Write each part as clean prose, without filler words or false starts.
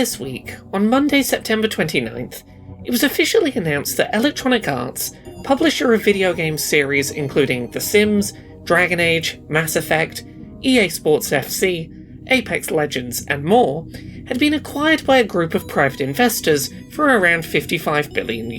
this week, on Monday, September 29th, it was officially announced that Electronic Arts, publisher of video game series including The Sims, Dragon Age, Mass Effect, EA Sports FC, Apex Legends, and more, had been acquired by a group of private investors for around $55 billion.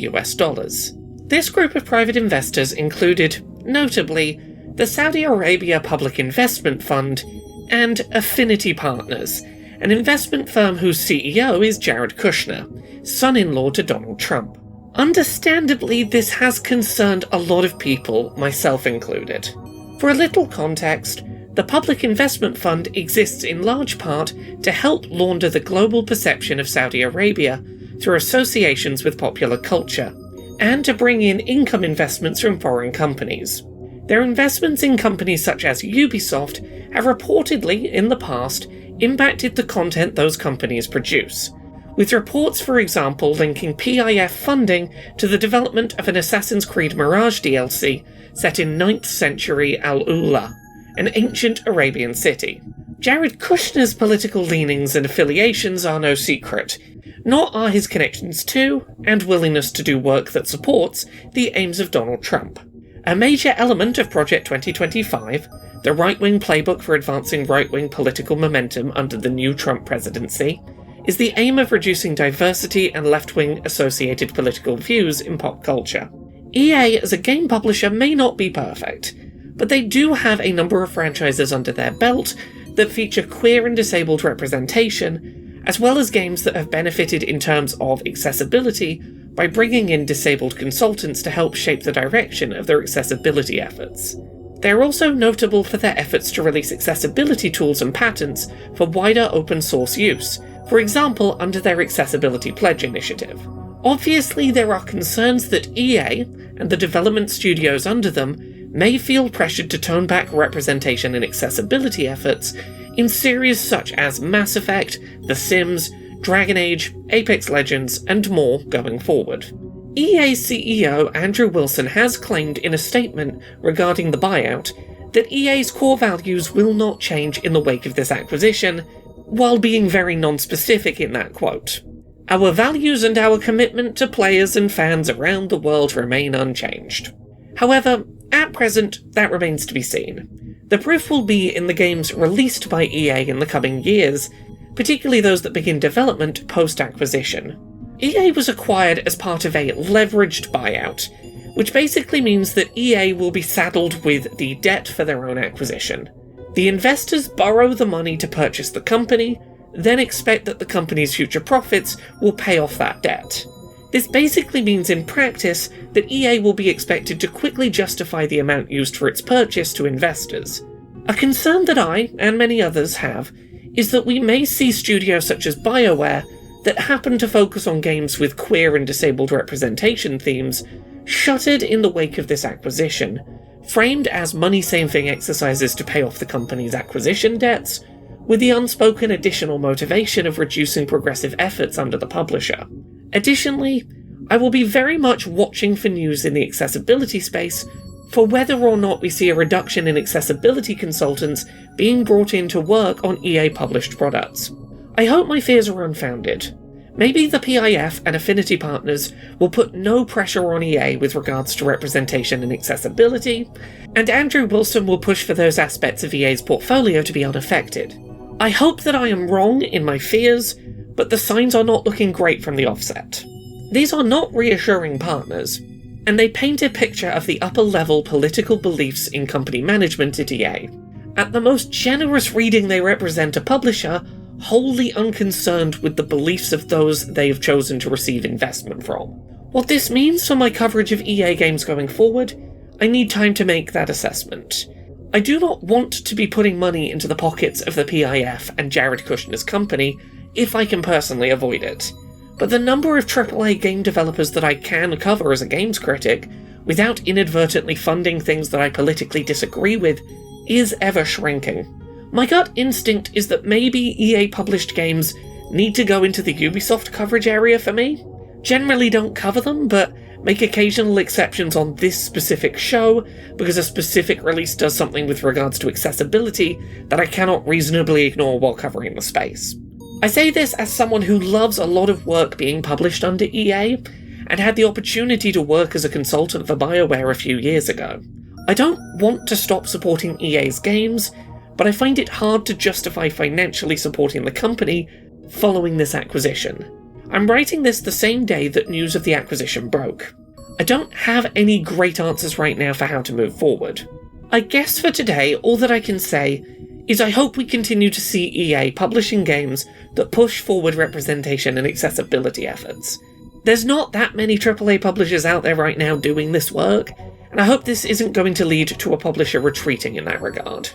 This group of private investors included, notably, the Saudi Arabia Public Investment Fund and Affinity Partners, an investment firm whose CEO is Jared Kushner, son-in-law to Donald Trump. Understandably, this has concerned a lot of people, myself included. For a little context, the Public Investment Fund exists in large part to help launder the global perception of Saudi Arabia through associations with popular culture, and to bring in income investments from foreign companies. Their investments in companies such as Ubisoft have reportedly, in the past, impacted the content those companies produce, with reports, for example, linking PIF funding to the development of an Assassin's Creed Mirage DLC set in 9th century Al-Ula, an ancient Arabian city. Jared Kushner's political leanings and affiliations are no secret, nor are his connections to, and willingness to do work that supports, the aims of Donald Trump. A major element of Project 2025, the right-wing playbook for advancing right-wing political momentum under the new Trump presidency, is the aim of reducing diversity and left-wing associated political views in pop culture. EA as a game publisher may not be perfect, but they do have a number of franchises under their belt that feature queer and disabled representation, as well as games that have benefited in terms of accessibility by bringing in disabled consultants to help shape the direction of their accessibility efforts. They're also notable for their efforts to release accessibility tools and patents for wider open source use, for example under their Accessibility Pledge initiative. Obviously, there are concerns that EA, and the development studios under them, may feel pressured to tone back representation and accessibility efforts in series such as Mass Effect, The Sims, Dragon Age, Apex Legends, and more going forward. EA CEO Andrew Wilson has claimed in a statement regarding the buyout that EA's core values will not change in the wake of this acquisition, while being very non-specific in that quote. Our values and our commitment to players and fans around the world remain unchanged. However, at present, that remains to be seen. The proof will be in the games released by EA in the coming years, particularly those that begin development post-acquisition. EA was acquired as part of a leveraged buyout, which basically means that EA will be saddled with the debt for their own acquisition. The investors borrow the money to purchase the company, then expect that the company's future profits will pay off that debt. This basically means in practice that EA will be expected to quickly justify the amount used for its purchase to investors. A concern that I, and many others, have is that we may see studios such as BioWare that happen to focus on games with queer and disabled representation themes shuttered in the wake of this acquisition, framed as money-saving exercises to pay off the company's acquisition debts, with the unspoken additional motivation of reducing progressive efforts under the publisher. Additionally, I will be very much watching for news in the accessibility space for whether or not we see a reduction in accessibility consultants being brought in to work on EA-published products. I hope my fears are unfounded. Maybe the PIF and Affinity Partners will put no pressure on EA with regards to representation and accessibility, and Andrew Wilson will push for those aspects of EA's portfolio to be unaffected. I hope that I am wrong in my fears, but the signs are not looking great from the offset. These are not reassuring partners, and they paint a picture of the upper-level political beliefs in company management at EA. At the most generous reading, they represent a publisher wholly unconcerned with the beliefs of those they have chosen to receive investment from. What this means for my coverage of EA games going forward, I need time to make that assessment. I do not want to be putting money into the pockets of the PIF and Jared Kushner's company if I can personally avoid it. But the number of AAA game developers that I can cover as a games critic, without inadvertently funding things that I politically disagree with, is ever shrinking. My gut instinct is that maybe EA-published games need to go into the Ubisoft coverage area for me. Generally don't cover them, but make occasional exceptions on this specific show because a specific release does something with regards to accessibility that I cannot reasonably ignore while covering the space. I say this as someone who loves a lot of work being published under EA, and had the opportunity to work as a consultant for BioWare a few years ago. I don't want to stop supporting EA's games, but I find it hard to justify financially supporting the company following this acquisition. I'm writing this the same day that news of the acquisition broke. I don't have any great answers right now for how to move forward. I guess for today, all that I can say is I hope we continue to see EA publishing games that push forward representation and accessibility efforts. There's not that many AAA publishers out there right now doing this work, and I hope this isn't going to lead to a publisher retreating in that regard.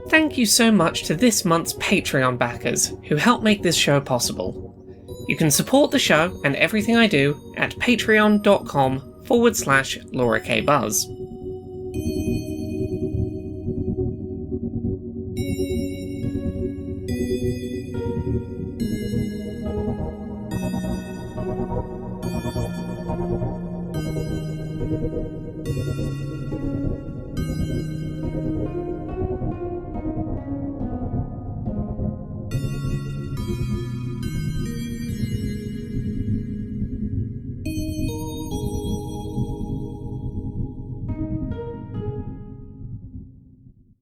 Thank you so much to this month's Patreon backers who help make this show possible. You can support the show and everything I do at patreon.com/LauraKBuzz.